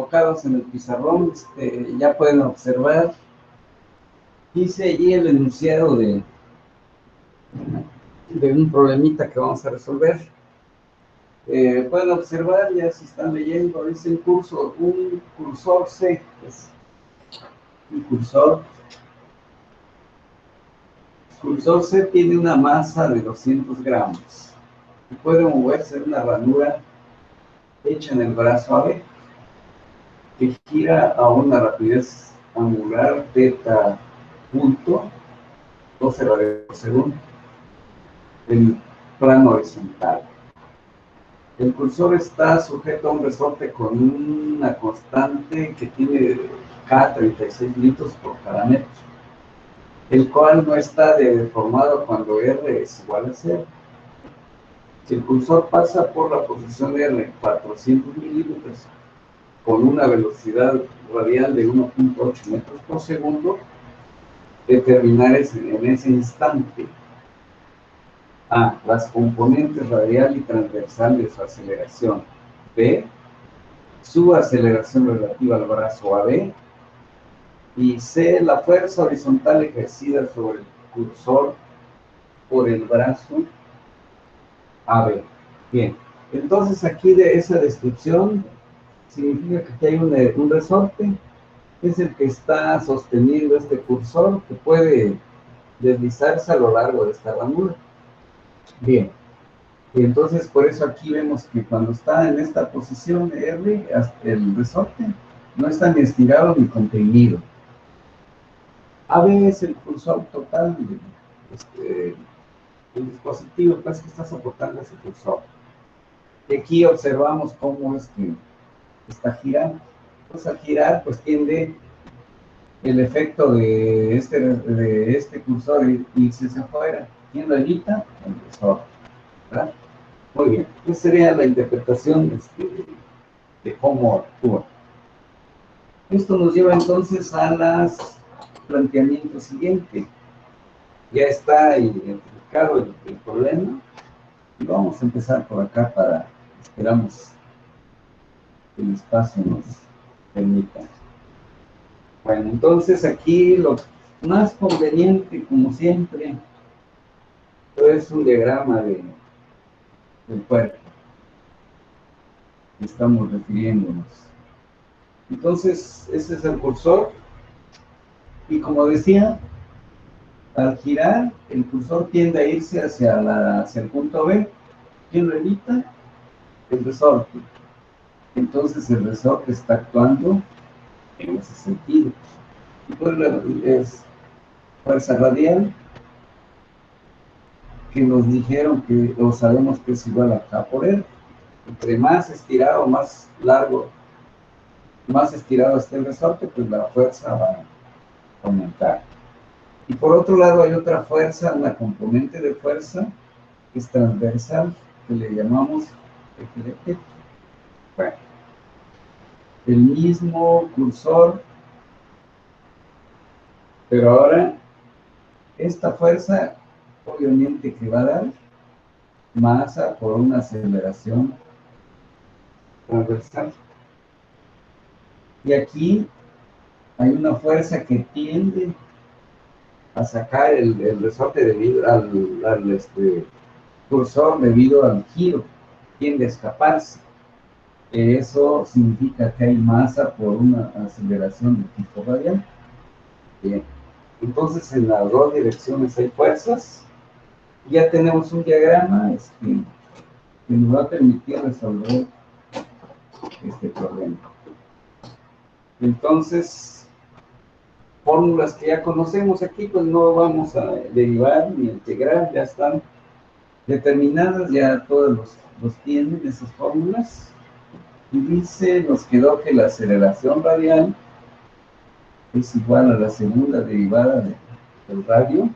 enfocados en el pizarrón, ya pueden observar, hice allí el enunciado de un problemita que vamos a resolver. Pueden observar, ya si están leyendo, dice un cursor C, un cursor C tiene una masa de 200 gramos y puede moverse en una ranura hecha en el brazo AB, que gira a una rapidez angular θ punto 12 radianes por segundo en plano horizontal. El cursor está sujeto a un resorte con una constante que tiene K 36 litros por cada metro, el cual no está deformado cuando R es igual a 0. Si el cursor pasa por la posición R 400 milímetros con una velocidad radial de 1.8 metros por segundo, determinar en ese instante A, las componentes radial y transversal de su aceleración, B, su aceleración relativa al brazo AB, y C, la fuerza horizontal ejercida sobre el cursor por el brazo AB. Bien, entonces aquí de esa descripción significa que aquí hay un resorte, es el que está sosteniendo este cursor, que puede deslizarse a lo largo de esta ranura. Bien, y entonces por eso aquí vemos que cuando está en esta posición R, el resorte no está ni estirado ni comprimido. AB es el cursor total del dispositivo, parece que está soportando ese cursor. Y aquí observamos cómo es que está girando. Pues al girar, pues tiende el efecto de este cursor irse hacia afuera. ¿Quién lo evita? El cursor, ¿verdad? Muy bien, esa sería la interpretación de cómo actúa. Esto nos lleva entonces a los planteamientos siguientes. Ya está identificado el problema y vamos a empezar por acá esperamos que el espacio nos permita. Bueno, entonces aquí lo más conveniente, como siempre, es un diagrama del cuerpo que estamos refiriéndonos. Entonces, ese es el cursor y como decía, al girar, el cursor tiende a irse hacia el punto B. ¿Quién lo evita? El resorte. Entonces el resorte está actuando en ese sentido. Y pues es fuerza radial, que nos dijeron que, o sabemos que es igual a K por R. Entre más estirado, más largo, más estirado esté el resorte, pues la fuerza va a aumentar. Y por otro lado hay otra fuerza, una componente de fuerza, que es transversal, que le llamamos eje de T. Bueno, el mismo cursor, pero ahora esta fuerza obviamente que va a dar masa por una aceleración transversal. Y aquí hay una fuerza que tiende a sacar el resorte debido al cursor debido al giro, tiende a escaparse. Eso significa que hay masa por una aceleración de tipo radial. Bien, entonces en las dos direcciones hay fuerzas. Ya tenemos un diagrama que nos va a permitir resolver este problema. Entonces, fórmulas que ya conocemos aquí, pues no vamos a derivar ni integrar, ya están determinadas, ya todos los tienen esas fórmulas. Y dice, nos quedó que la aceleración radial es igual a la segunda derivada del radio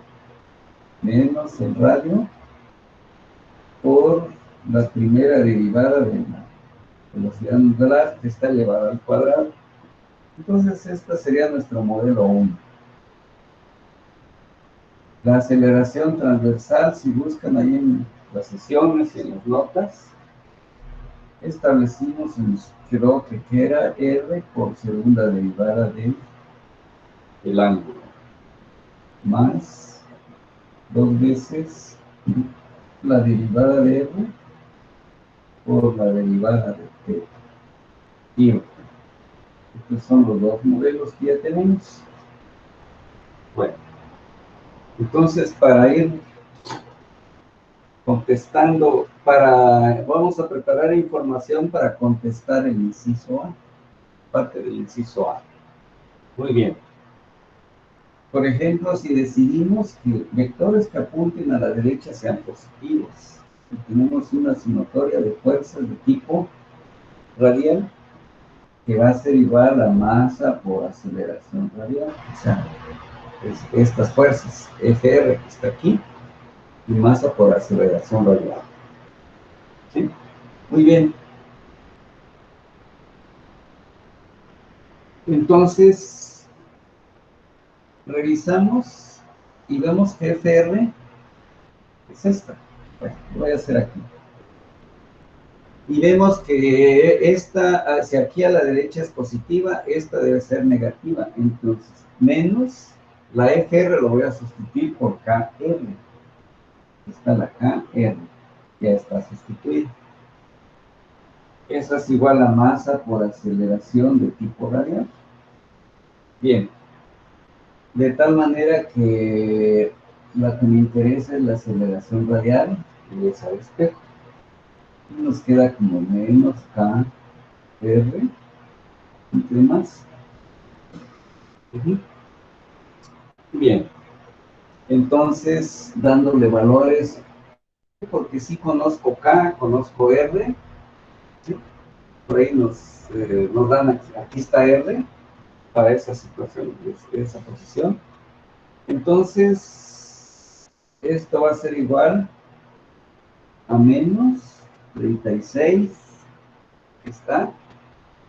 menos el radio por la primera derivada de la velocidad angular, que está elevada al cuadrado. Entonces, este sería nuestro modelo 1. La aceleración transversal, si buscan ahí en las sesiones y en las notas, establecimos y nos quedó que era R por segunda derivada del ángulo, más 2 veces la derivada de R por la derivada de T. Y estos son los dos modelos que ya tenemos. Bueno, entonces para ir contestando, vamos a preparar información para contestar el inciso A, parte del inciso A. Muy bien. Por ejemplo, si decidimos que vectores que apunten a la derecha sean positivos, si tenemos una sumatoria de fuerzas de tipo radial, que va a ser igual a masa por aceleración radial, o sea, estas fuerzas, Fr que está aquí, y masa por aceleración radial. ¿Sí? Muy bien. Entonces, revisamos y vemos que Fr es esta. Bueno, lo voy a hacer aquí. Y vemos que esta hacia aquí a la derecha es positiva, esta debe ser negativa. Entonces, menos la Fr lo voy a sustituir por Kr. Está la Kr, ya está sustituida. Eso es igual a masa por aceleración de tipo radial. Bien. De tal manera que la que me interesa es la aceleración radial y es al espejo. Y nos queda como menos Kr entre más. Bien. Entonces, dándole valores, porque sí conozco K, conozco R, ¿sí? Por ahí nos dan, aquí está R, para esa situación, esa posición. Entonces, esto va a ser igual a menos 36, está,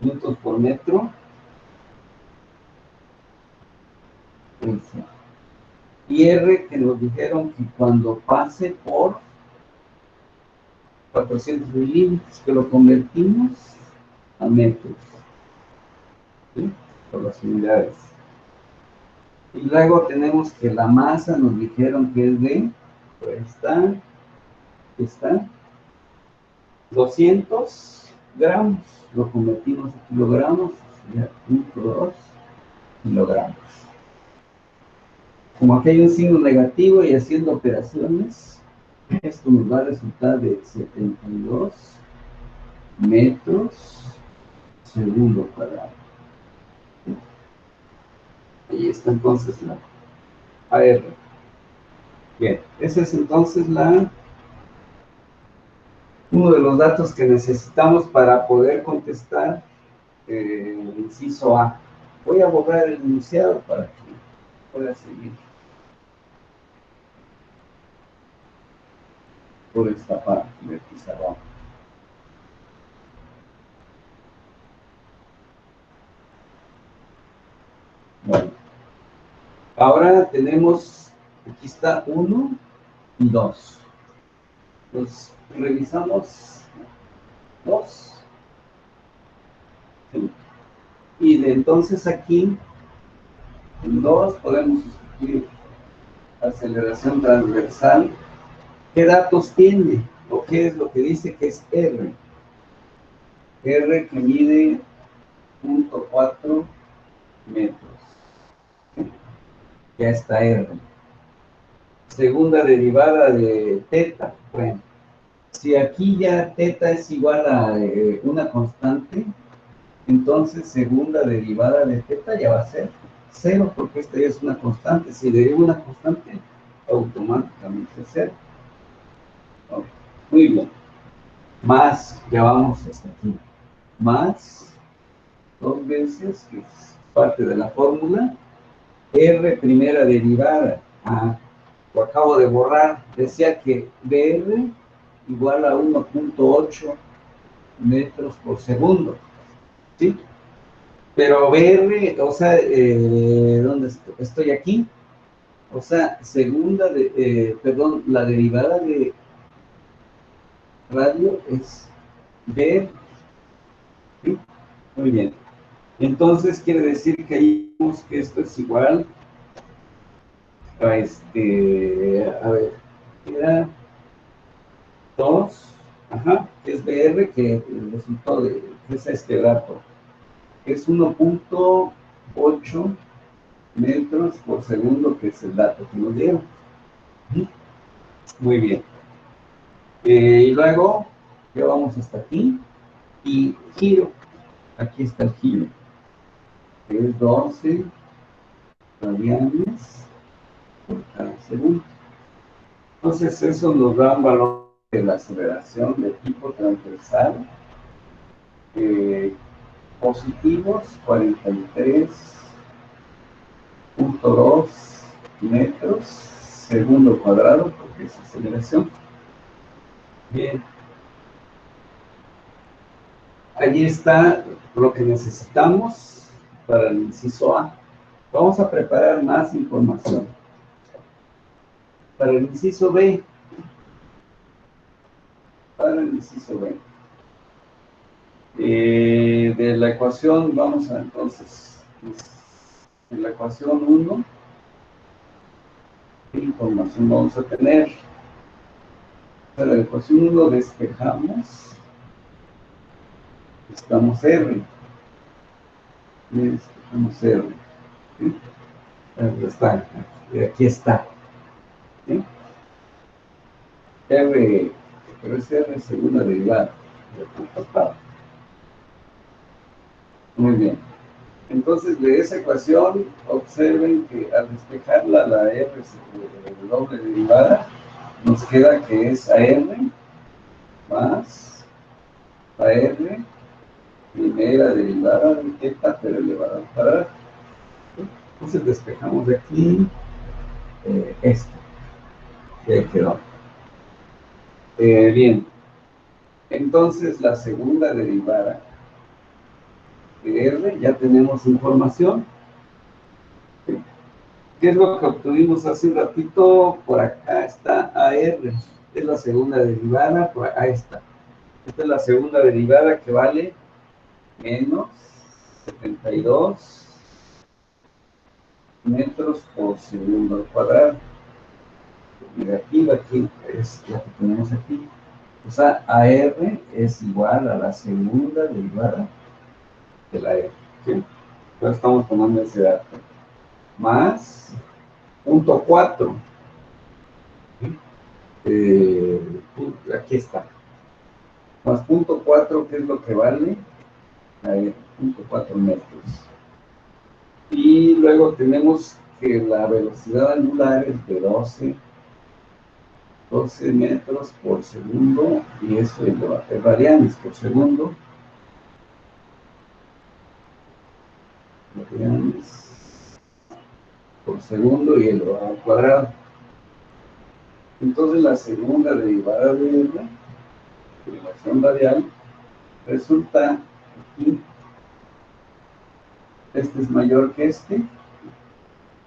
newtons por metro. Y R, que nos dijeron que cuando pase por 400 milímetros, que lo convertimos a metros, ¿sí? Por las unidades. Y luego tenemos que la masa nos dijeron que es de, pues está 200 gramos, lo convertimos a kilogramos, sería 0.2 kilogramos. Como aquí hay un signo negativo y haciendo operaciones, esto nos va a resultar de 72 metros segundo cuadrado. Ahí está entonces la AR. Bien, ese es entonces uno de los datos que necesitamos para poder contestar el inciso A. Voy a borrar el enunciado para que pueda seguir por esta parte del pizarrón. Bueno, ahora tenemos, aquí está 1 y 2. Pues revisamos 2. ¿Sí? Y de entonces aquí, en 2 podemos sustituir aceleración transversal. ¿Qué datos tiene? ¿O qué es lo que dice que es R? R que mide 0.4 metros. Ya está R. Segunda derivada de teta. Bueno, si aquí ya teta es igual a una constante, entonces segunda derivada de teta ya va a ser 0, porque esta ya es una constante. Si derivo una constante, automáticamente es 0. Okay. Muy bien. Más, ya vamos hasta aquí. Más 2 veces, que es parte de la fórmula, R primera derivada. Lo acabo de borrar. Decía que dr igual a 1.8 metros por segundo. ¿Sí? Pero BR, o sea, ¿dónde estoy aquí? O sea, la derivada de radio es B Muy bien. Entonces quiere decir que ahí vemos que esto es igual a a ver, era 2, ajá, que es BR, que el resultado de es este dato, que es 1.8 metros por segundo, que es el dato que nos dieron. Muy bien. Y luego, ya vamos hasta aquí, y giro, aquí está el giro, que es 12 radianes por cada segundo. Entonces eso nos da un valor de la aceleración de tipo transversal, positivos 43.2 metros segundo cuadrado, porque es aceleración. Bien. Allí está lo que necesitamos para el inciso A. Vamos a preparar más información. Para el inciso B. De la ecuación, vamos a entonces, en la ecuación 1, ¿qué información vamos a tener? Para la ecuación 1 despejamos, despejamos R. ¿Sí? Aquí está. ¿Sí? R, pero es R segunda derivada. Muy bien. Entonces, de esa ecuación, observen que al despejarla, la R de doble derivada, nos queda que es AR más AR, primera derivada de eta, pero elevada al cuadrado. Entonces, despejamos de aquí esto. Y ahí quedó. Bien. Entonces, la segunda derivada de R, ya tenemos información. ¿Qué es lo que obtuvimos hace un ratito? Por acá está AR, es la segunda derivada, por acá está. Esta es la segunda derivada que vale menos 72 metros por segundo al cuadrado. Negativa, aquí es la que tenemos aquí. O sea, AR es igual a la segunda derivada de la R. ¿Sí? Entonces estamos tomando ese dato. Más 0.4. Aquí está. Más 0.4, que es lo que vale, ahí, 0.4 metros. Y luego tenemos que la velocidad angular es de 12 metros por segundo, y eso es radianes por segundo. Radianes por segundo y elevado al cuadrado. Entonces la segunda derivada de R, derivación radial, resulta aquí, este es mayor que este,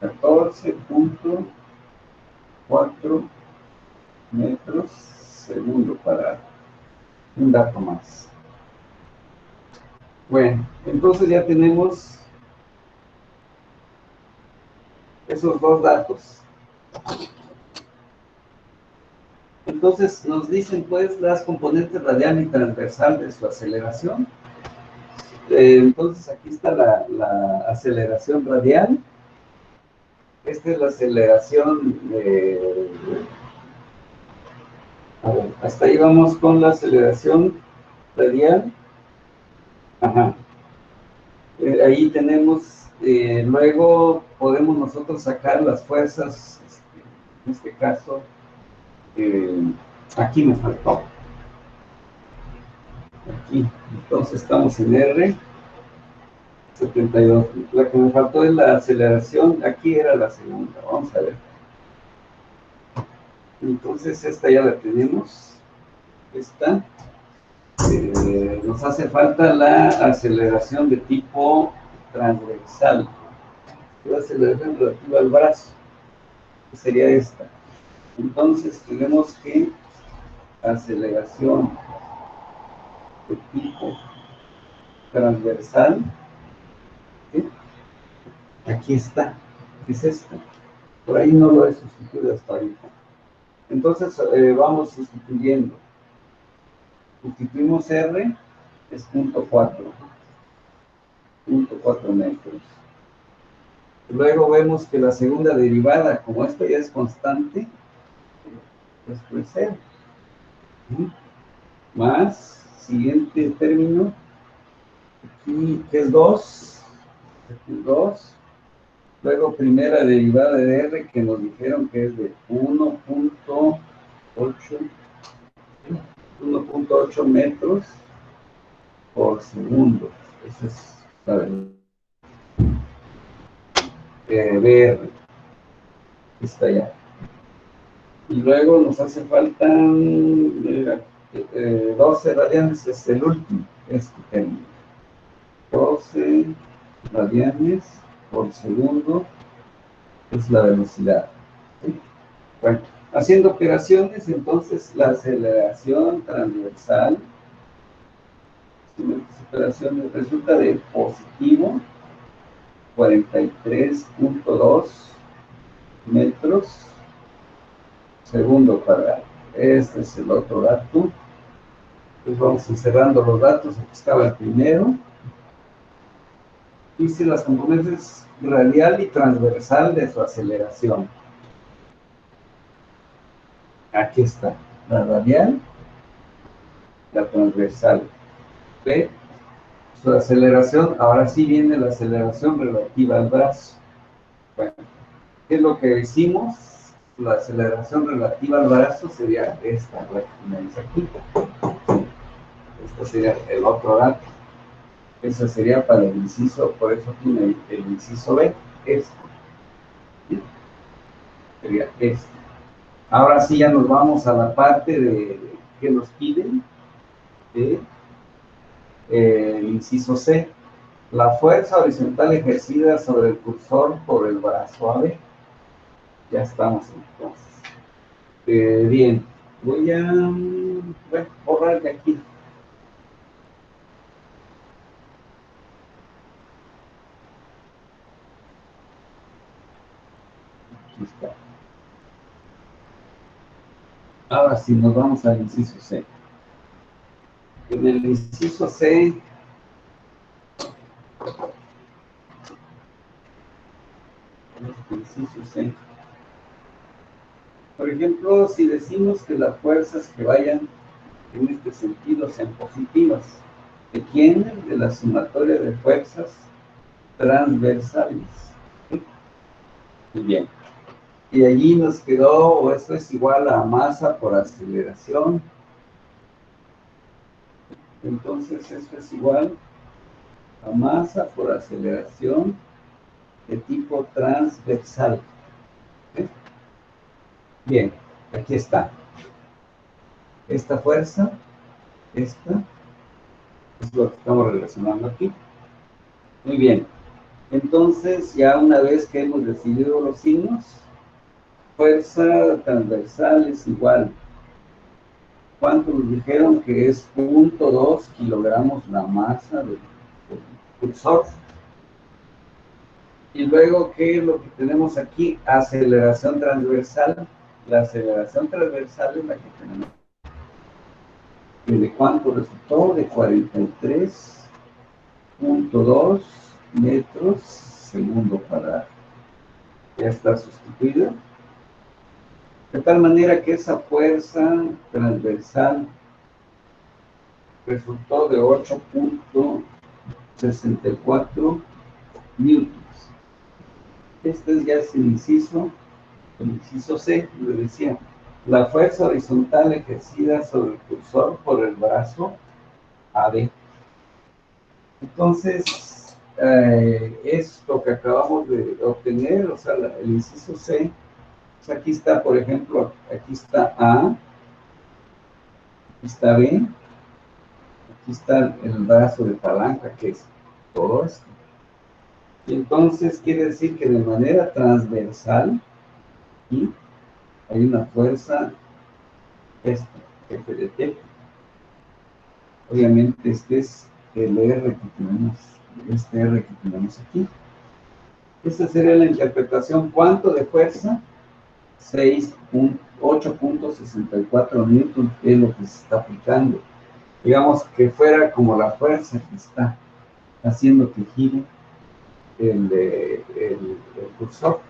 14.4 metros segundo cuadrado. Un dato más. Bueno, entonces ya tenemos esos dos datos. Entonces nos dicen pues las componentes radial y transversal de su aceleración. Entonces aquí está la aceleración radial. Esta es la aceleración a ver, hasta ahí vamos con la aceleración radial. Ajá. Ahí tenemos, luego podemos nosotros sacar las fuerzas, en este caso, aquí me faltó. Aquí, entonces estamos en R, 72. La que me faltó es la aceleración, aquí era la segunda, vamos a ver. Entonces esta ya la tenemos, esta. Nos hace falta la aceleración de tipo transversal, la aceleración relativa al brazo, que sería esta. Entonces tenemos que aceleración de tipo transversal, ¿sí? Aquí está, es esto. Por ahí no lo he sustituido hasta ahorita. Entonces, vamos sustituyendo. Sustituimos R, es 0.4 metros. Luego vemos que la segunda derivada, como esta ya es constante, esto es R. Más, siguiente término, aquí que es 2, aquí es 2. Luego primera derivada de R que nos dijeron que es de 1.8 metros por segundo. Esa es la BR. Está allá. Y luego nos hace falta 12 radianes, es el último, este término. 12 radianes por segundo es la velocidad. ¿Sí? Bueno, haciendo operaciones, entonces la aceleración transversal, operaciones, resulta de positivo 43.2 metros segundo cuadrado. Este es el otro dato. Entonces vamos encerrando los datos. Aquí estaba el primero. Hice las componentes radial y transversal de su aceleración. Aquí está, la radial, la transversal. ¿Ve? Su aceleración, ahora sí viene la aceleración relativa al brazo. Bueno, ¿qué es lo que hicimos? La aceleración relativa al brazo sería esta, aquí. Esto sería el otro dato. Eso sería para el inciso, por eso tiene el inciso B, esto. ¿Sí? Sería esto. Ahora sí ya nos vamos a la parte de que nos piden, ¿sí? El inciso C. La fuerza horizontal ejercida sobre el cursor por el brazo AB. Ya estamos entonces. Bien, voy a borrar de aquí. Aquí está. Ahora sí, nos vamos al inciso C. En el inciso C, por ejemplo, si decimos que las fuerzas que vayan en este sentido sean positivas, ¿de quién? De la sumatoria de fuerzas transversales. Muy bien. Y allí nos quedó, o esto es igual a masa por aceleración. Entonces, esto es igual a masa por aceleración de tipo transversal. ¿Sí? Bien, aquí está. Esta fuerza, esta, es lo que estamos relacionando aquí. Muy bien. Entonces, ya una vez que hemos decidido los signos, fuerza transversal es igual. ¿Cuánto nos dijeron que es 0.2 kilogramos la masa del cursor? Y luego, ¿qué es lo que tenemos aquí? Aceleración transversal. La aceleración transversal es la que tenemos. ¿De cuánto resultó? De 43.2 metros segundo cuadrado. Ya está sustituido. De tal manera que esa fuerza transversal resultó de 8.64 newtons. Este ya es el inciso C, le decía. La fuerza horizontal ejercida sobre el cursor por el brazo AB. Entonces, esto que acabamos de obtener, o sea, el inciso C, pues aquí está, por ejemplo, aquí está A, aquí está B, aquí está el brazo de palanca, que es todo esto. Y entonces quiere decir que de manera transversal, ¿sí? Hay una fuerza, esta, F de T. Obviamente este es el R que tenemos, este R que tenemos aquí. Esta sería la interpretación. ¿Cuánto de fuerza? 8.64 newton es lo que se está aplicando. Digamos que fuera como la fuerza que está haciendo que gire el cursor.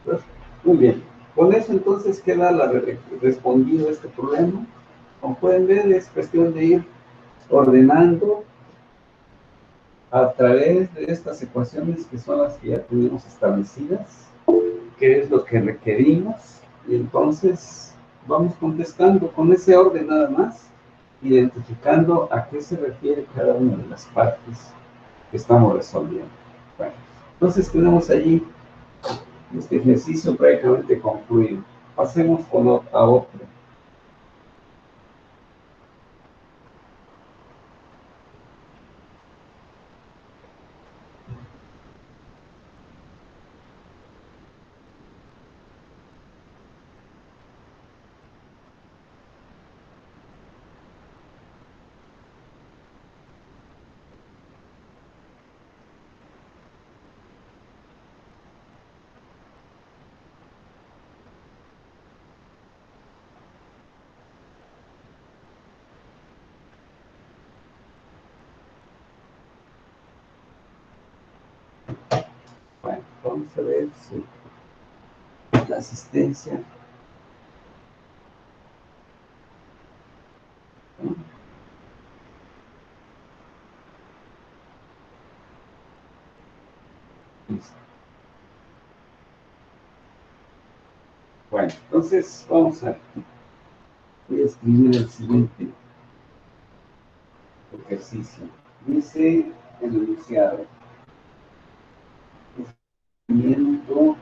Pues, muy bien. Con eso entonces queda respondido este problema. Como pueden ver, es cuestión de ir ordenando a través de estas ecuaciones que son las que ya tuvimos establecidas, qué es lo que requerimos, y entonces vamos contestando con ese orden nada más, identificando a qué se refiere cada una de las partes que estamos resolviendo. Bueno, entonces tenemos allí este ejercicio prácticamente concluido. Pasemos a otro. Bueno, vamos a ver si la asistencia. ¿No? Listo. Bueno, entonces voy a escribir el siguiente ejercicio. Dice el enunciado: movimiento,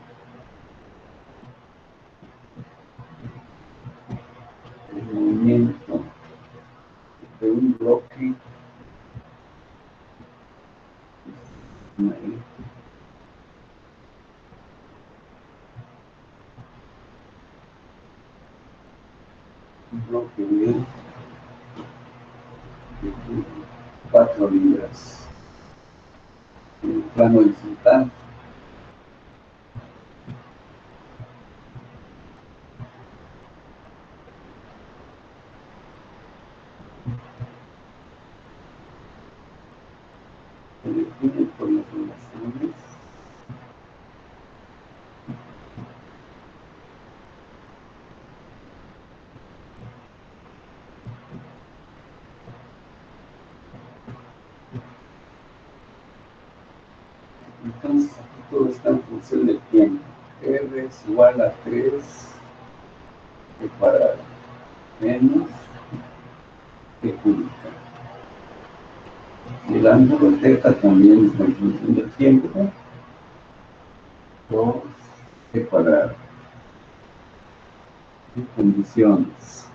el movimiento de un bloque de 4 libras en el plano horizontal. Se define por las relaciones entonces aquí todo está en función del tiempo. R es igual a 3 de cuadrado menos de cúbica. El ángulo θ también está en función del tiempo, 2 de cuadrado. Y condiciones.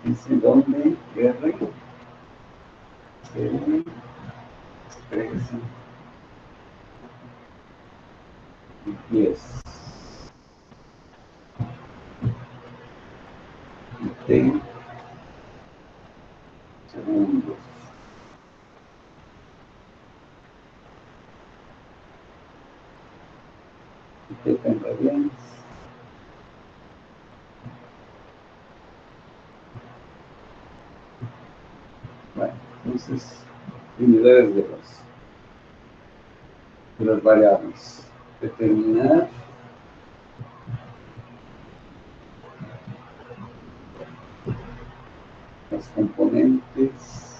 Dice donde R se expresa en pies y T segundos. Y θ en radianes. Bueno, entonces, unidades de las variables. Determinar las componentes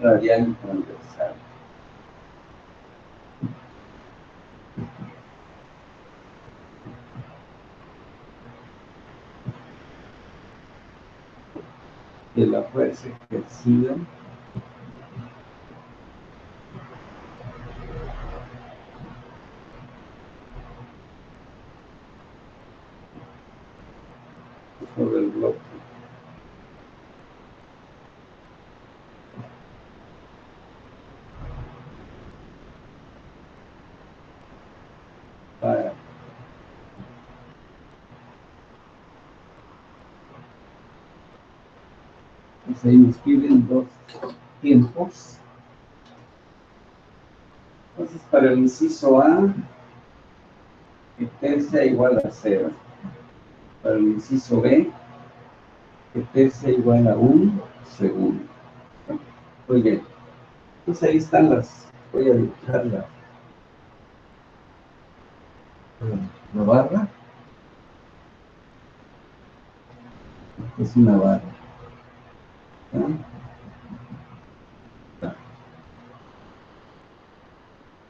radial y transversal. De la fuerza ejercida sobre el bloque para Pues ahí nos piden dos tiempos. Entonces, para el inciso A, que t sea igual a 0. Para el inciso B, que t sea igual a 1 segundo. Muy bien. Entonces ahí están voy a dibujar la barra. Es una barra.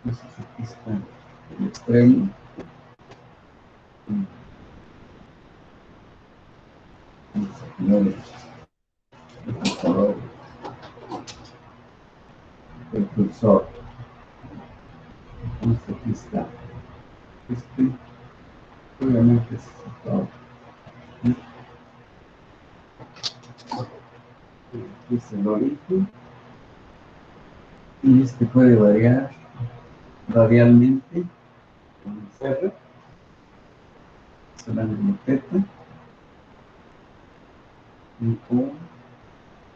Entonces aquí está el extremo. Vamos a poner el cursor. Entonces aquí está. Obviamente es todo. Aquí es el origen. Y puede variar radialmente con el CR. Es el ángulo θ. Y O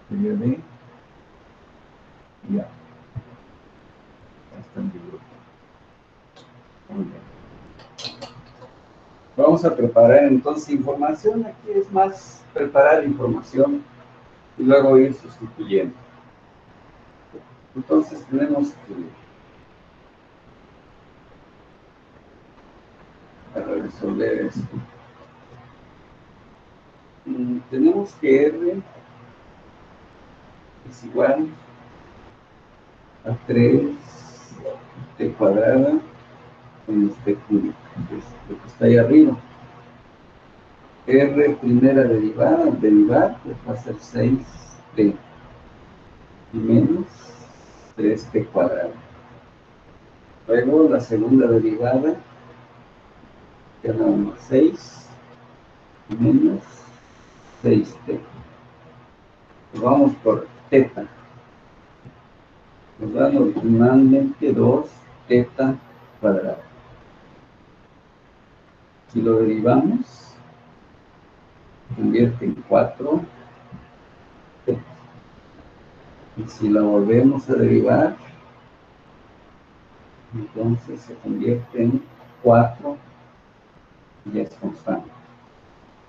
sería D. Y A. Hasta el dibujo. Muy bien. Vamos a preparar entonces información. Aquí es más preparar información y luego ir sustituyendo. Entonces tenemos que, para resolver esto, tenemos que R es igual a 3 t cuadrada en t cúbico, que es lo que está ahí arriba. R primera derivada, al derivar, pues va a ser 6t menos 3t cuadrado. Luego la segunda derivada, queda 6 menos 6t. Vamos por θ. Nos dan originalmente 2 θ cuadrado. Si lo derivamos, se convierte en 4 θ. Y si la volvemos a derivar, entonces se convierte en 4 y ya es constante.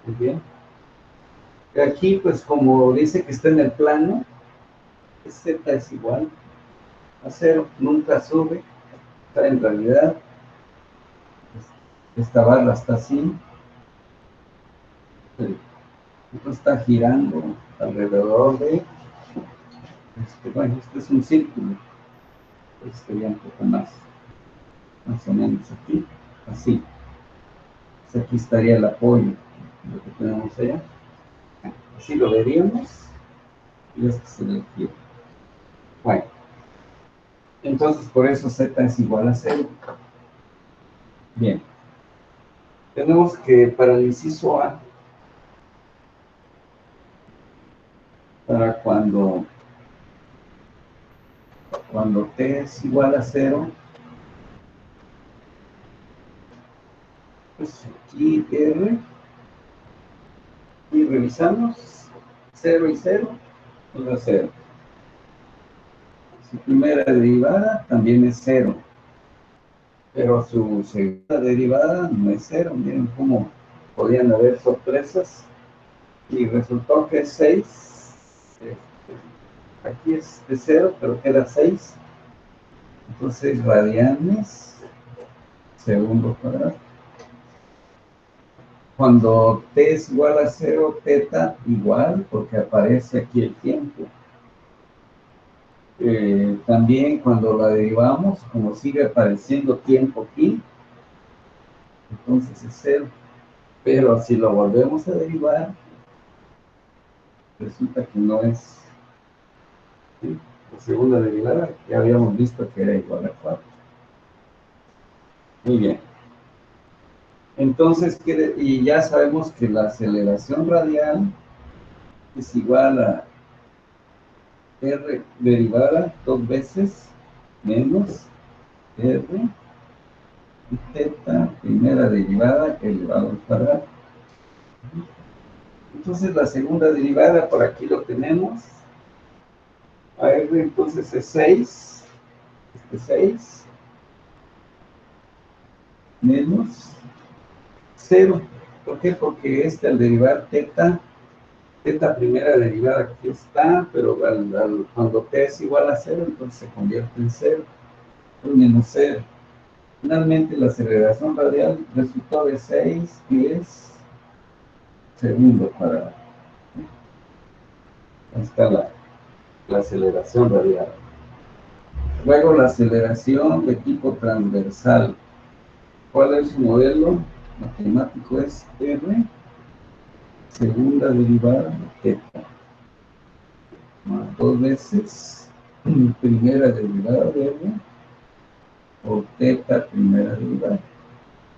Muy bien. Y aquí, pues como dice que está en el plano, z es igual a 0, nunca sube. Está en realidad, esta barra está así, entonces está girando alrededor de, bueno, este es un círculo, pues sería un poco más o menos aquí, así. Entonces aquí estaría el apoyo, lo que tenemos allá. Así lo veríamos, y esto se le gira. Bueno, entonces por eso z es igual a 0. Bien. Tenemos que para el inciso A, para cuando t es igual a 0, pues aquí R, y revisamos 0 y 0, pues da 0. Su primera derivada también es 0, pero su segunda derivada no es 0. Miren cómo podían haber sorpresas, y resultó que es 6. Aquí es de 0, pero queda 6. Entonces, radianes segundo cuadrado. Cuando t es igual a 0, θ igual, porque aparece aquí el tiempo. También cuando la derivamos, como sigue apareciendo tiempo aquí, entonces es 0. Pero si lo volvemos a derivar, resulta que no es, ¿sí? La segunda derivada, ya habíamos visto que era igual a 4. Muy bien. Entonces, y ya sabemos que la aceleración radial es igual a R derivada 2 veces menos R y θ primera derivada elevado al cuadrado. Entonces la segunda derivada, por aquí lo tenemos. A R entonces es 6, 6, menos 0. ¿Por qué? Porque al derivar teta primera derivada aquí está, pero cuando t es igual a 0, entonces se convierte en 0, es menos 0. Finalmente la aceleración radial resultó de 6 pies segundo cuadrado. Ahí está la aceleración radial. Luego la aceleración de tipo transversal. ¿Cuál es su modelo matemático? Es R, segunda derivada de teta, más 2 veces primera derivada de R, por teta primera derivada.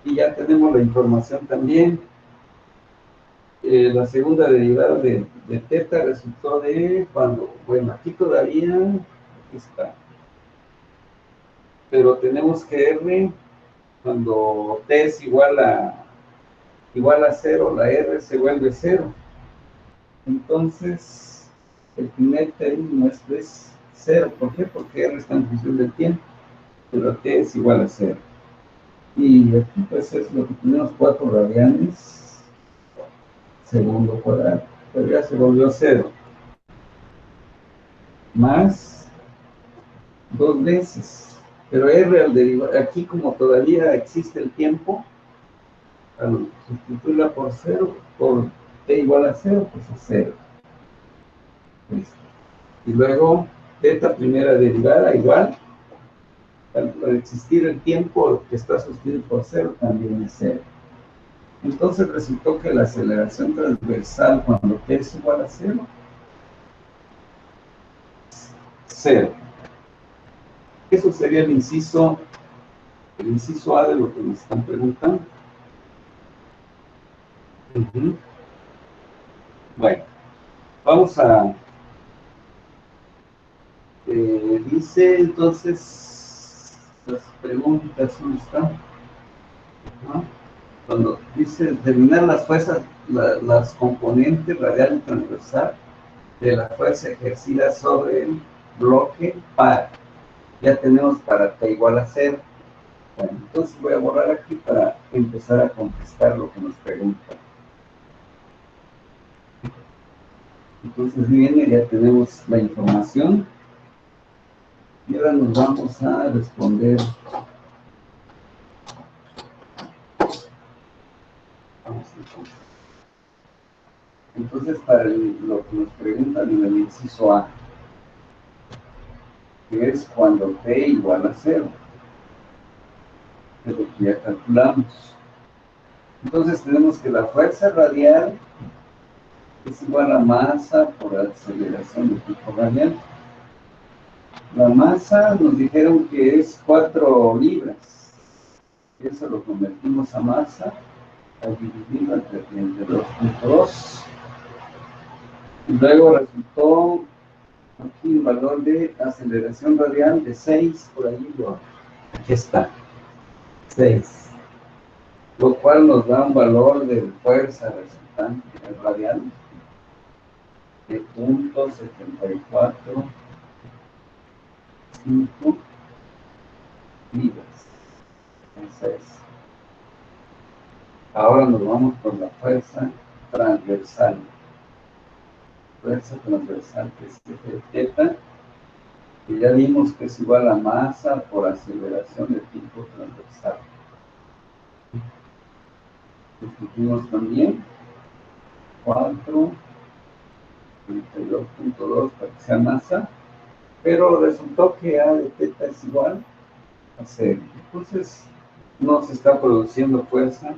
Y ya tenemos la información también. La segunda derivada de teta resultó de cuando, bueno, aquí todavía, aquí está. Pero tenemos que R, cuando t es igual a 0, la R se vuelve 0. Entonces, el primer término es 0. ¿Por qué? Porque R está en función del tiempo, pero t es igual a 0. Y aquí pues es lo que tenemos, 4 radianes segundo cuadrado, pero ya se volvió 0. Más 2 veces. Pero R al derivar, aquí como todavía existe el tiempo, al sustituirla por 0, por t igual a 0, pues es 0. Listo. Y luego, teta primera derivada igual, al existir el tiempo que está sustituido por 0, también es 0. Entonces resultó que la aceleración transversal cuando t es igual a 0, 0. Eso sería el inciso A de lo que nos están preguntando. Bueno, vamos a... dice entonces las preguntas, ¿dónde están? Cuando dice determinar las fuerzas, las componentes radial y transversal de la fuerza ejercida sobre el bloque par. Ya tenemos para t igual a 0. Bueno, entonces voy a borrar aquí para empezar a contestar lo que nos preguntan. Entonces viene, ya tenemos la información. Y ahora nos vamos a responder. Entonces, para lo que nos preguntan en el inciso A, que es cuando t igual a 0, es lo que ya calculamos. Entonces tenemos que la fuerza radial es igual a masa por aceleración de tipo radial. La masa nos dijeron que es 4 libras. Eso lo convertimos a masa al dividirlo entre 32.2. Y luego resultó aquí un valor de aceleración radial de 6, por ahí aquí está, 6. Lo cual nos da un valor de fuerza resultante radial de 0.745 libras. Entonces, ahora nos vamos por la fuerza transversal. Fuerza transversal que es θ, que ya vimos que es igual a masa por aceleración de tipo transversal. Sustituimos también 4, 32.2 para que sea masa, pero resultó que A de θ es igual a 0. Entonces, no se está produciendo fuerza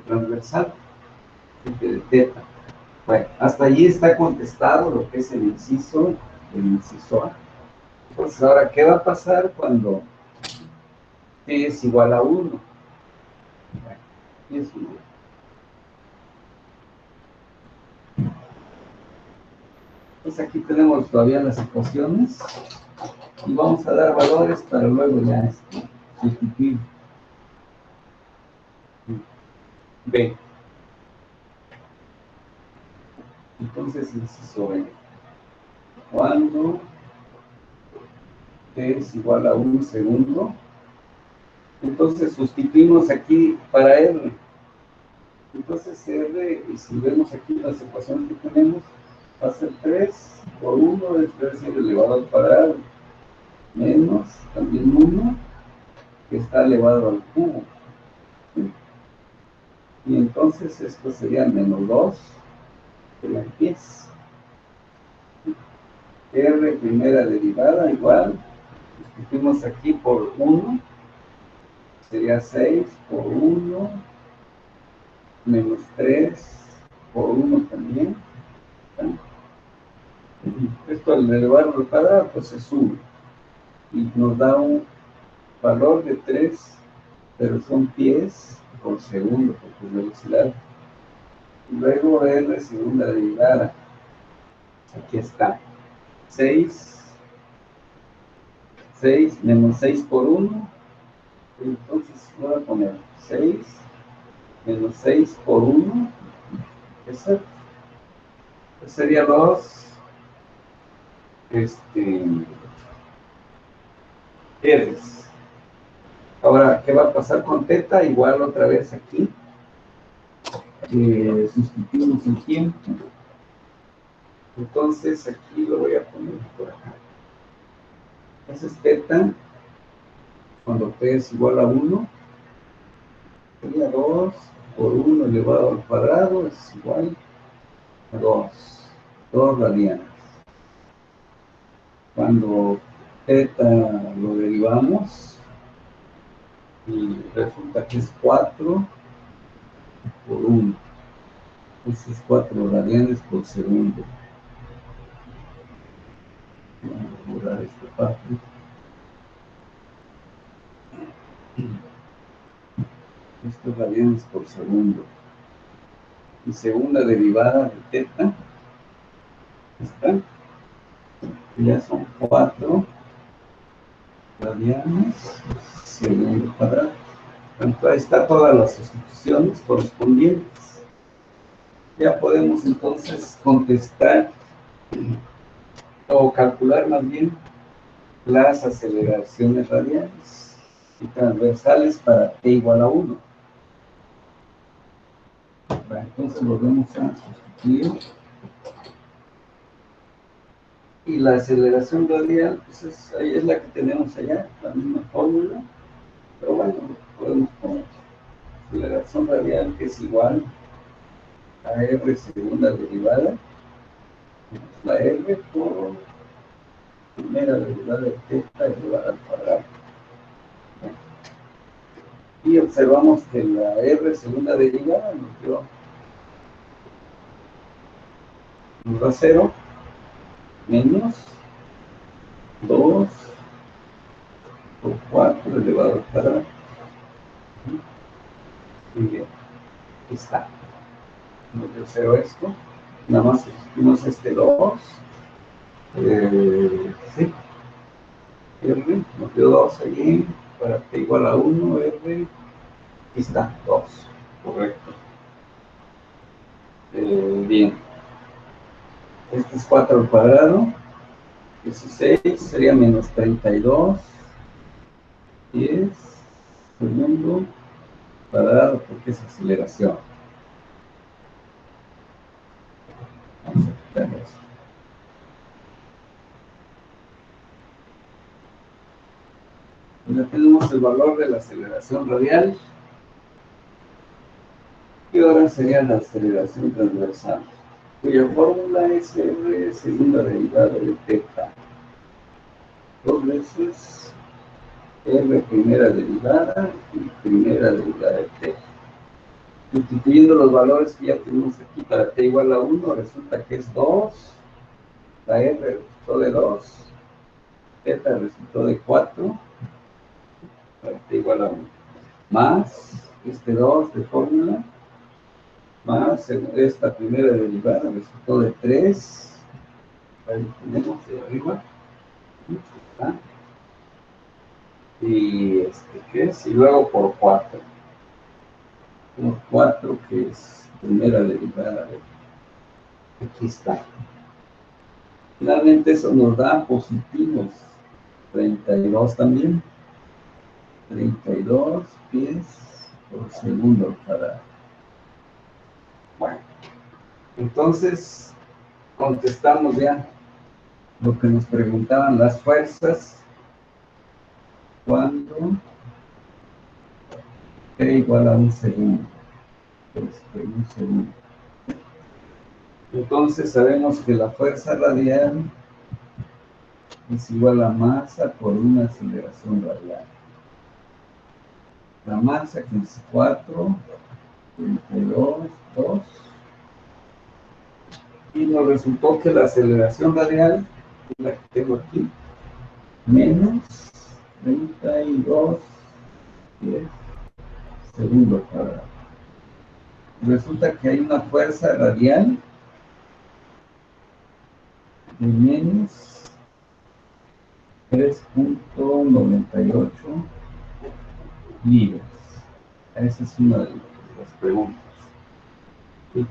transversal de θ. Bueno, hasta allí está contestado lo que es el inciso A. Entonces, ahora, ¿qué va a pasar cuando t es igual a 1? Bueno, es 1. Entonces, aquí tenemos todavía las ecuaciones y vamos a dar valores para luego ya sustituir. B. Entonces, inciso B. Cuando t es igual a 1 segundo, entonces sustituimos aquí para R. Entonces R, y si vemos aquí las ecuaciones que tenemos, va a ser 3 por 1 es 3 elevado al cuadrado, menos también 1, que está elevado al cubo. ¿Sí? Y entonces esto sería menos 2 de la 10. R primera derivada igual, sustituimos aquí por 1, sería 6 por 1, menos 3 por 1 también. ¿Sí? Esto al elevarlo al cuadrado, pues se sube. Y nos da un valor de 3, pero son pies por segundo, porque es velocidad. Y luego R segunda derivada. Aquí está. 6 menos 6 por 1. Entonces voy a poner 6 menos 6 por 1. Eso sería los R's. Ahora, ¿qué va a pasar con teta? Igual otra vez aquí. Sustituimos el tiempo. Entonces aquí lo voy a poner por acá. Ese es teta. Cuando t es igual a 1, sería 2 por 1 elevado al cuadrado es igual a 2 radianes. Cuando teta lo derivamos, y resulta que es 4 por 1. Ese es 4 radianes por segundo. Vamos a borrar esta parte. Esto es radianes por segundo. Y segunda derivada de teta, está, ya son 4 radianes segundo cuadrado. Entonces, ahí está todas las sustituciones correspondientes. Ya podemos entonces contestar o calcular más bien las aceleraciones radiales y transversales para t igual a 1. Entonces volvemos a sustituir. Y la aceleración radial, pues ahí es la que tenemos allá, la misma fórmula. Pero bueno, podemos poner aceleración radial que es igual a R segunda derivada, la R por primera derivada de teta elevada al cuadrado. Y observamos que la R segunda derivada nos da 0 menos 2 por 4 elevado al cuadrado. Muy bien, aquí está. Nos dio 0 esto. Nada más sustituimos este 2. Sí. R, nos dio 2 allí. Para t igual a 1, R. Aquí está, 2. Correcto. Bien. Este es 4 al cuadrado. 16 sería menos 32. 10 segundo cuadrado, porque es aceleración. Vamos a quitar eso. Ya tenemos el valor de la aceleración radial. Y ahora sería la aceleración transversal, cuya fórmula es R segunda derivada de teta. 2 veces R primera derivada y primera derivada de teta. Sustituyendo los valores que ya tenemos aquí para t igual a 1, resulta que es 2. La R resultó de 2. Teta resultó de 4. Para t igual a 1. Más este 2 de fórmula. Más esta primera derivada resultó de 3. Ahí tenemos de arriba. ¿Ah? Y ¿qué es? Y luego por 4. Por 4 que es primera derivada Aquí está. Finalmente eso nos da positivos. 32 también. 32 pies por segundo para... Bueno, entonces contestamos ya lo que nos preguntaban las fuerzas cuando t igual a un segundo. Un segundo. Entonces sabemos que la fuerza radial es igual a masa por una aceleración radial. La masa que es 4, 32, 2. Y nos resultó que la aceleración radial, es la que tengo aquí, menos 32 10 segundos cuadrados. Resulta que hay una fuerza radial de menos 3.98 libras. Esa es una de las preguntas. Y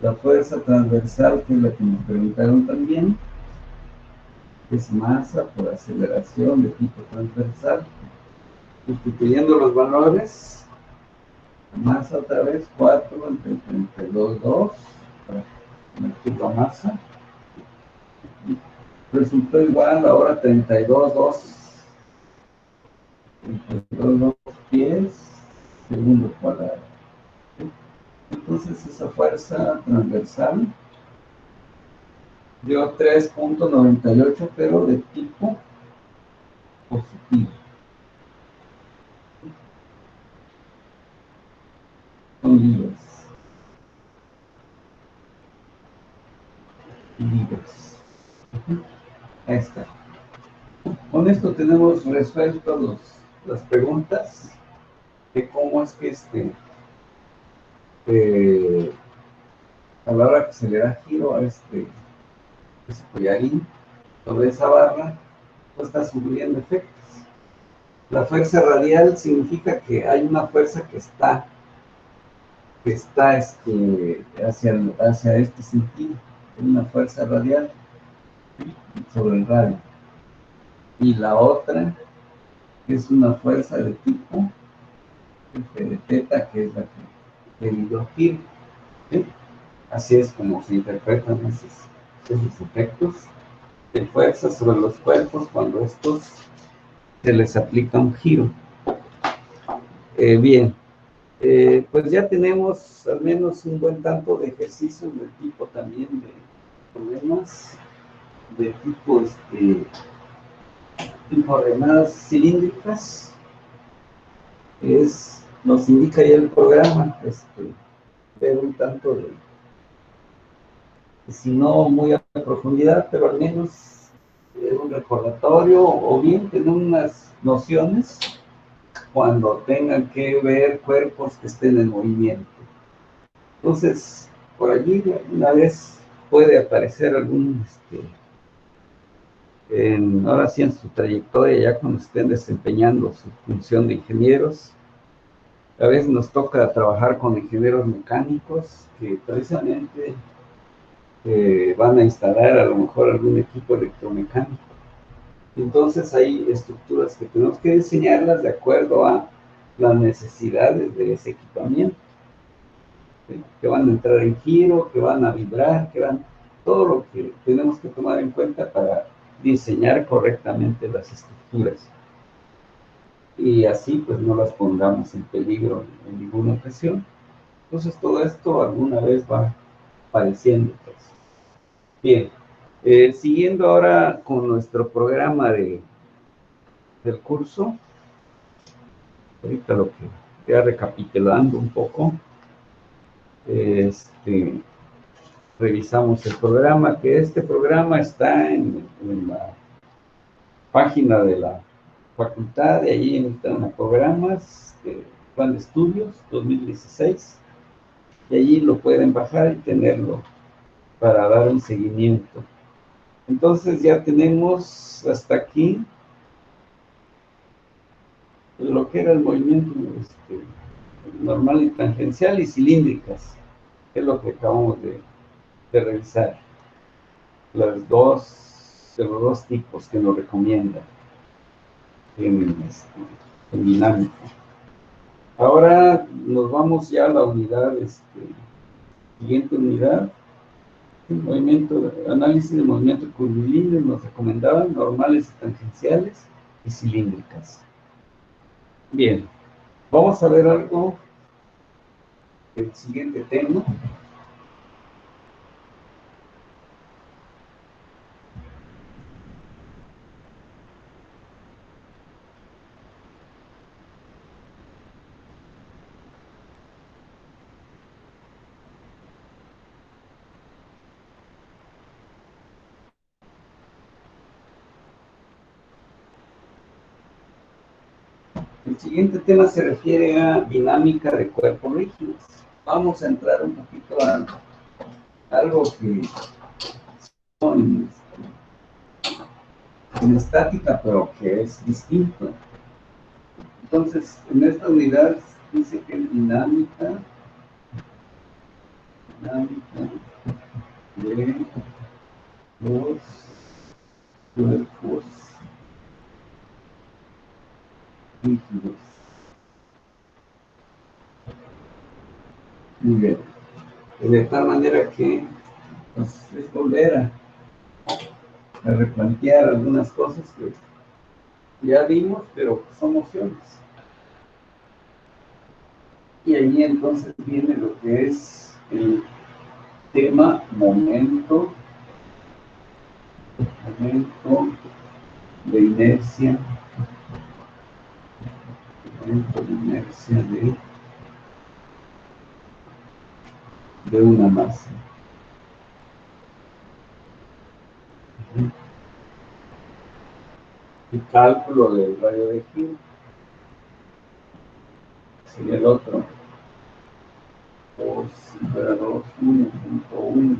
la fuerza transversal, que es la que nos preguntaron también, es masa por aceleración de tipo transversal. Sustituyendo los valores, masa otra vez, 4 entre 32, 2, para meter la masa. Resultó igual ahora 32, 2. 32, 2 pies, segundo cuadrado. Entonces esa fuerza transversal dio 3.98, pero de tipo positivo. Son libras. Libras. Ahí está. Con esto tenemos resuelto las preguntas de cómo es que a la hora que se le da giro a ese collarín sobre esa barra, no está sufriendo efectos. La fuerza radial significa que hay una fuerza que está hacia este sentido, una fuerza radial sobre el radio. Y la otra es una fuerza de tipo F de teta, que es la que dio giro. ¿Sí? Así es como se interpretan esos efectos de fuerza sobre los cuerpos cuando estos se les aplica un giro. Bien, pues ya tenemos al menos un buen tanto de ejercicios del tipo también de problemas de tipo ordenadas cilíndricas. Nos indica ya el programa, ver un tanto si no muy a profundidad, pero al menos un recordatorio o bien tener unas nociones cuando tengan que ver cuerpos que estén en movimiento. Entonces, por allí una vez puede aparecer algún, ahora sí en su trayectoria, ya cuando estén desempeñando su función de ingenieros. A veces nos toca trabajar con ingenieros mecánicos que precisamente van a instalar a lo mejor algún equipo electromecánico. Entonces hay estructuras que tenemos que diseñarlas de acuerdo a las necesidades de ese equipamiento. ¿Sí? Que van a entrar en giro, que van a vibrar, todo lo que tenemos que tomar en cuenta para diseñar correctamente las estructuras. Y así pues no las pongamos en peligro en ninguna ocasión. Entonces todo esto alguna vez va apareciendo. Pues. Bien, siguiendo ahora con nuestro programa del curso, ahorita lo que ya recapitulando un poco, revisamos el programa, que este programa está en la página de la facultad, de allí están los programas, plan de estudios 2016, y allí lo pueden bajar y tenerlo para dar un seguimiento. Entonces ya tenemos hasta aquí lo que era el movimiento normal y tangencial y cilíndricas, que es lo que acabamos de de revisar los dos tipos que nos recomiendan en dinámica. Ahora nos vamos ya a la unidad, siguiente unidad, análisis de movimiento curvilíneo. Nos recomendaban normales y tangenciales y cilíndricas. Bien, vamos a ver algo, el siguiente tema. El siguiente tema se refiere a dinámica de cuerpos rígidos. Vamos a entrar un poquito a algo que son en estática, pero que es distinto. Entonces, en esta unidad dice que es dinámica de los cuerpos rígidos. Muy bien. De tal manera que pues, es volver a replantear algunas cosas que ya vimos, pero que son opciones. Y ahí entonces viene lo que es el tema momento de inercia, de una masa. El cálculo del radio de giro sería el otro. Por si fuera 2, 1.1.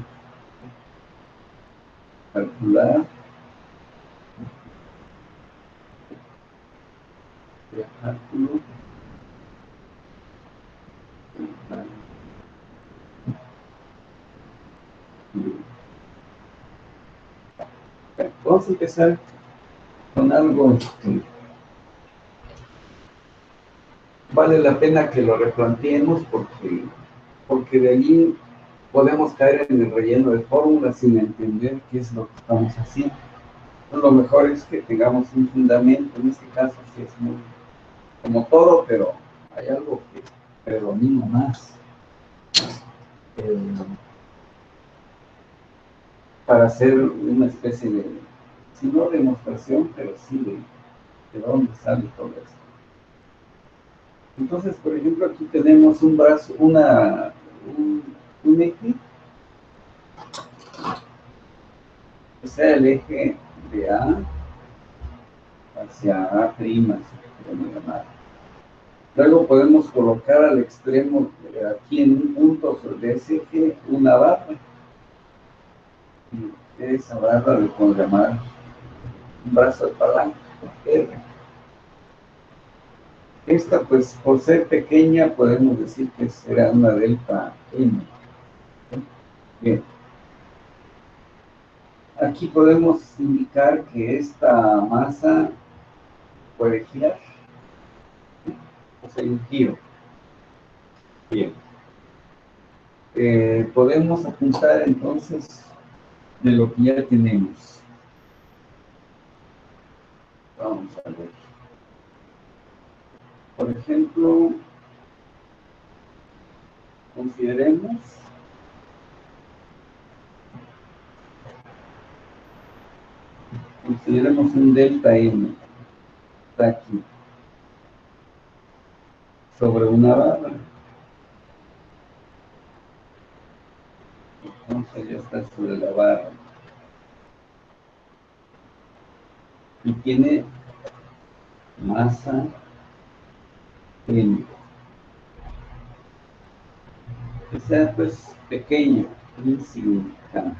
Calcular el cálculo. Vamos a empezar con algo que vale la pena que lo replanteemos porque de allí podemos caer en el relleno de fórmulas sin entender qué es lo que estamos haciendo. Lo mejor es que tengamos un fundamento. En este caso sí es muy como todo, pero hay algo que predomina más para hacer una especie de, si no demostración, pero sí de dónde sale todo esto. Entonces, por ejemplo, aquí tenemos un brazo, un eje, o sea, el eje de A hacia A', si queremos llamar. Luego podemos colocar al extremo, aquí en un punto de ese eje, una barra. Y esa barra le podemos llamar un brazo de palanca, R. Esta, pues, por ser pequeña, podemos decir que será una delta M. Bien. Aquí podemos indicar que esta masa puede girar. O sea, un giro. Bien. Podemos apuntar entonces de lo que ya tenemos. Vamos a ver. Por ejemplo, consideremos un delta M. Está aquí. Sobre una barra. Entonces ya está sobre la barra. Y tiene masa M. Que sea pues pequeño, insignificante.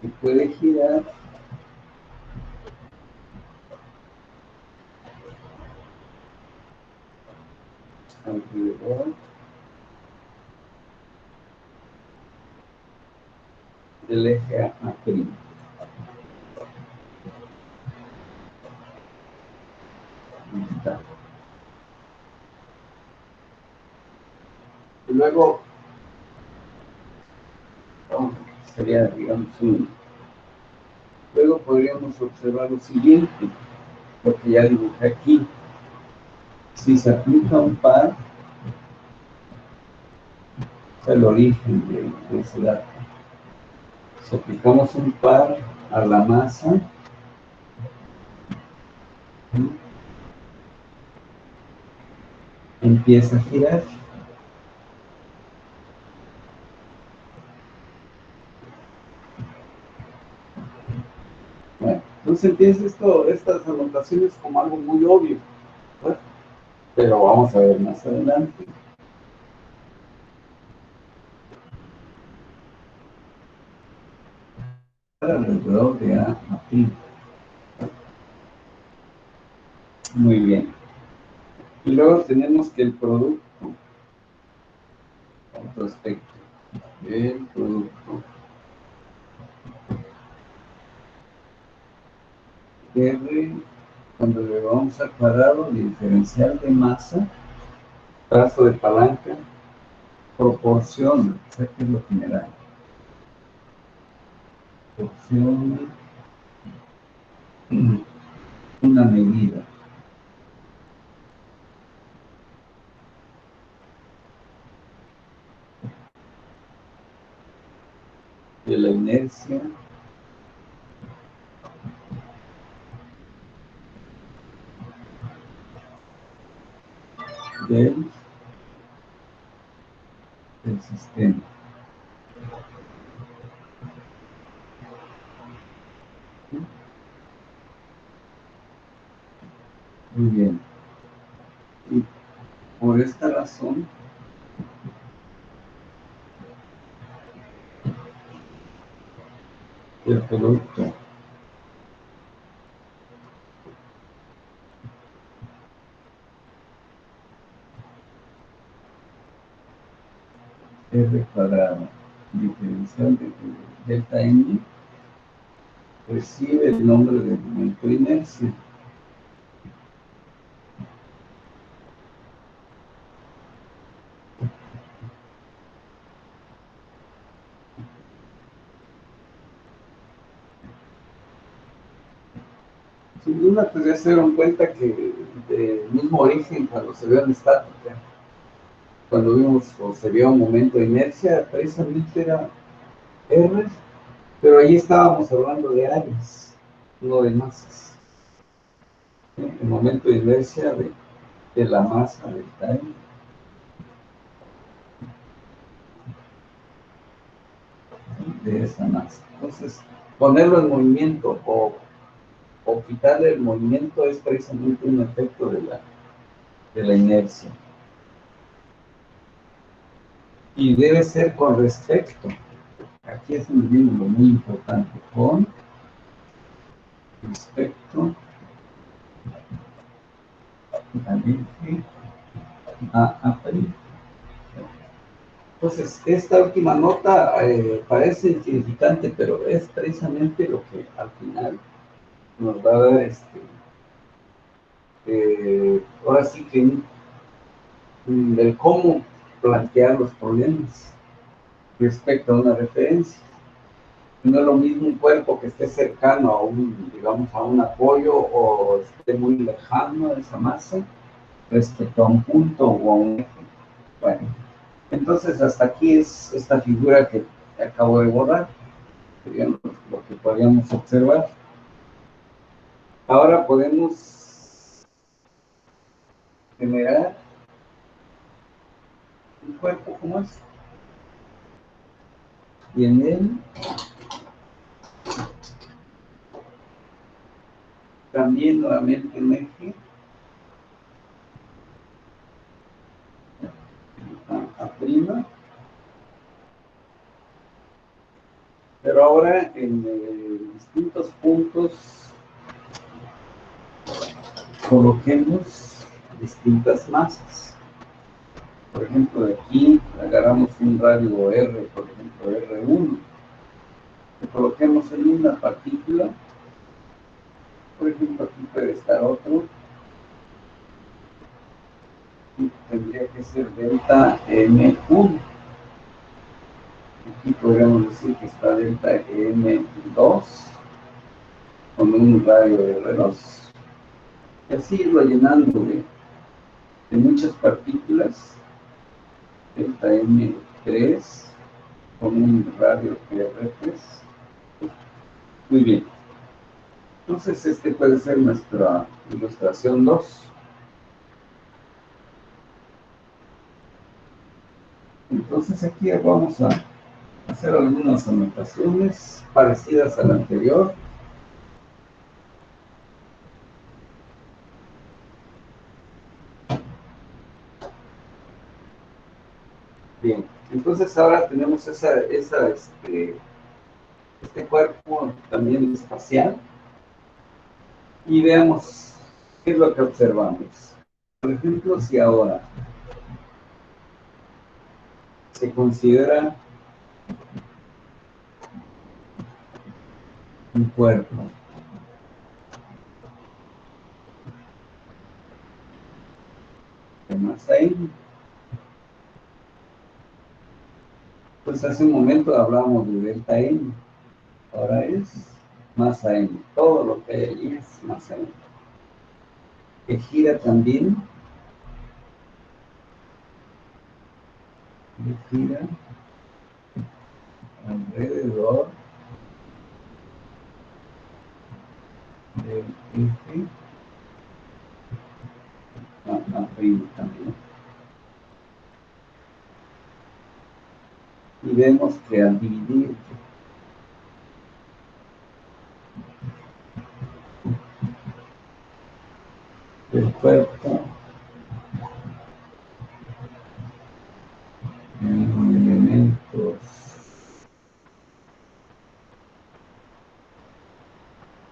Y puede girar alrededor del eje A'. Ahí está. Y luego, sería, digamos, luego podríamos observar lo siguiente, lo que ya dibujé aquí. Si se aplica un par, es el origen de ese dato. Si aplicamos un par a la masa, empieza a girar. Bueno, entonces empieza estas anotaciones como algo muy obvio, ¿no? Pero vamos a ver más adelante. Alrededor de A a pi. Muy bien. Y luego tenemos que el producto, otro aspecto, el producto R, cuando le vamos al cuadrado, diferencial de masa, trazo de palanca, proporción, o sea que es lo general. Proporción, una medida. De la inercia del sistema. Muy bien. Y por esta razón, el producto R cuadrado diferencial de delta M recibe el nombre de momento de inercia. Sin duda, pues ya se dieron cuenta que del mismo origen cuando se vio en estática, cuando vimos o se vio un momento de inercia, precisamente era R, pero ahí estábamos hablando de áreas, no de masas. El momento de inercia de la masa del time de esa masa. Entonces, ponerlo en movimiento o quitarle el movimiento es precisamente un efecto de la inercia. Y debe ser con respecto. Aquí es un vínculo muy importante, con respecto al eje A'. Entonces, esta última nota parece insignificante, pero es precisamente lo que al final nos va a dar ahora sí que el cómo plantear los problemas respecto a una referencia. No es lo mismo un cuerpo que esté cercano a digamos, a un apoyo o esté muy lejano a esa masa respecto a un punto o a un eje. Bueno, entonces hasta aquí es esta figura que acabo de borrar, sería lo que podríamos observar. Ahora podemos generar un cuerpo como este. Y en él también nuevamente un eje A', pero ahora en distintos puntos coloquemos distintas masas. Por ejemplo, de aquí agarramos un radio R, por ejemplo, R1. Le coloquemos en una partícula. Por ejemplo, aquí puede estar otro. Y tendría que ser delta M1. Aquí podríamos decir que está delta M2 con un radio R2. Y así irlo llenando de muchas partículas. Delta M3 con un radio R3. Muy bien. Entonces, este puede ser nuestra ilustración 2. Entonces, aquí vamos a hacer algunas anotaciones parecidas a la anterior. Bien, entonces ahora tenemos este cuerpo también espacial y veamos qué es lo que observamos. Por ejemplo, si ahora se considera un cuerpo de masa n, pues hace un momento hablábamos de delta n, ahora es masa n, todo lo que hay allí es masa n, que gira también, que gira alrededor del eje primo también. Y vemos que al dividir el cuerpo en elementos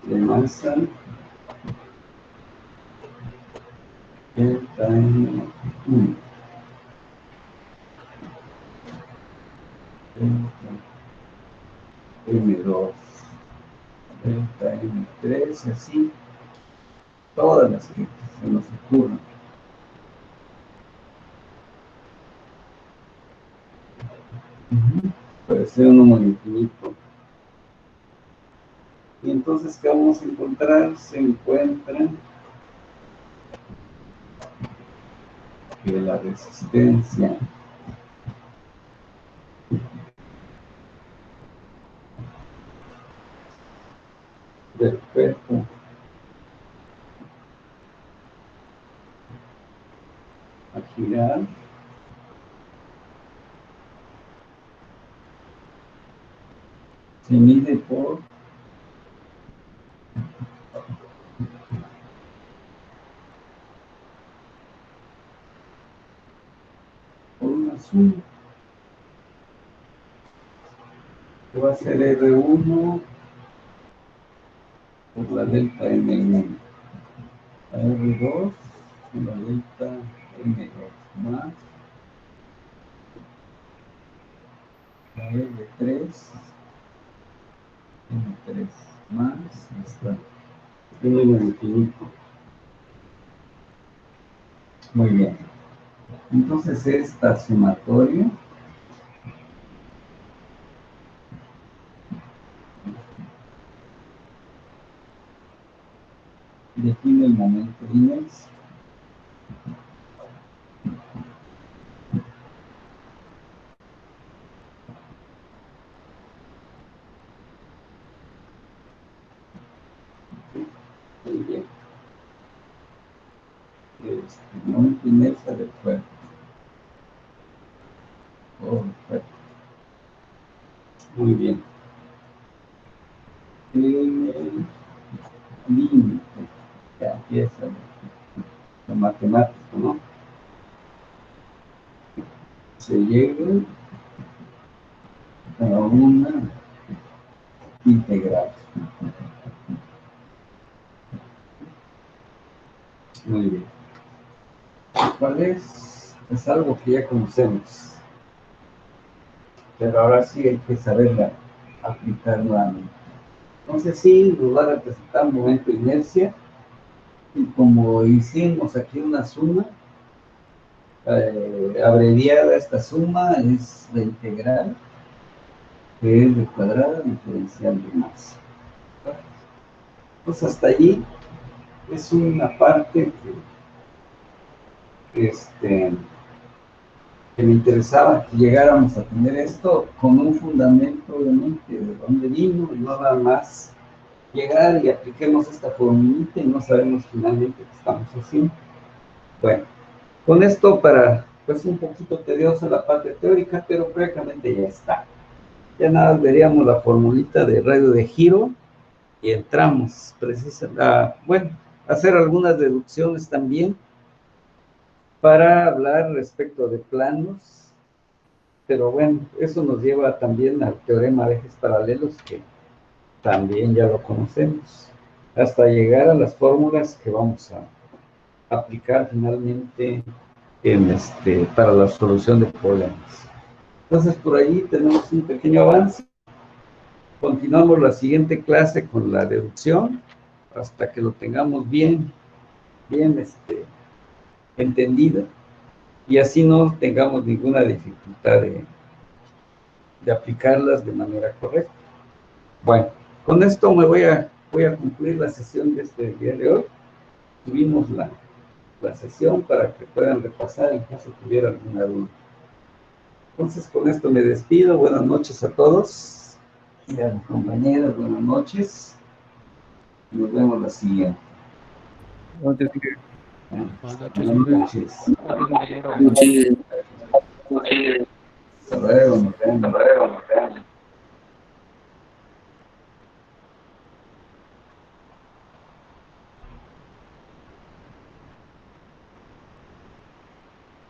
de masa, delta M1, delta M2, delta M3, y así, todas las que se nos ocurran. Puede ser un número infinito. Y entonces, ¿qué vamos a encontrar? Se encuentra que la resistencia del cuerpo a girar se mide por una suma, que va a ser R1 por la delta M1, la R2 por la delta M2 más la R3, M3 más esta, un número infinito. Muy bien. Entonces esta sumatoria define el momento de inercia. Muy bien. El momento de inercia del cuerpo. Muy bien. El límite, ya empieza lo matemático, ¿no? Se llega a una integral. Muy bien. ¿Cuál es es algo que ya conocemos, pero ahora sí hay que saberla aplicar nuevamente. Entonces sí, nos va a representar un momento de inercia, y como hicimos aquí una suma, abreviada esta suma es la integral, que es de cuadrada diferencial de masa. Pues hasta allí es una parte que me interesaba que llegáramos a tener esto con un fundamento, obviamente, de dónde vino, y no nada más llegar y apliquemos esta formulita y no sabemos finalmente qué estamos haciendo. Bueno, con esto pues un poquito tediosa la parte teórica, pero prácticamente ya está. Ya nada, veríamos la formulita de radio de giro y entramos, bueno, hacer algunas deducciones también para hablar respecto de planos, pero bueno, eso nos lleva también al teorema de ejes paralelos, que también ya lo conocemos, hasta llegar a las fórmulas que vamos a aplicar finalmente para la solución de problemas. Entonces, por ahí tenemos un pequeño avance. Continuamos la siguiente clase con la deducción, hasta que lo tengamos bien entendido, y así no tengamos ninguna dificultad de aplicarlas de manera correcta. Bueno, con esto voy a concluir la sesión de este día de hoy. Tuvimos la sesión para que puedan repasar en caso tuviera alguna duda. Entonces, con esto me despido. Buenas noches a todos. Y a mis compañeras, buenas noches. Nos vemos la siguiente. Buenas noches. Buenas noches. Hasta luego, nos vemos.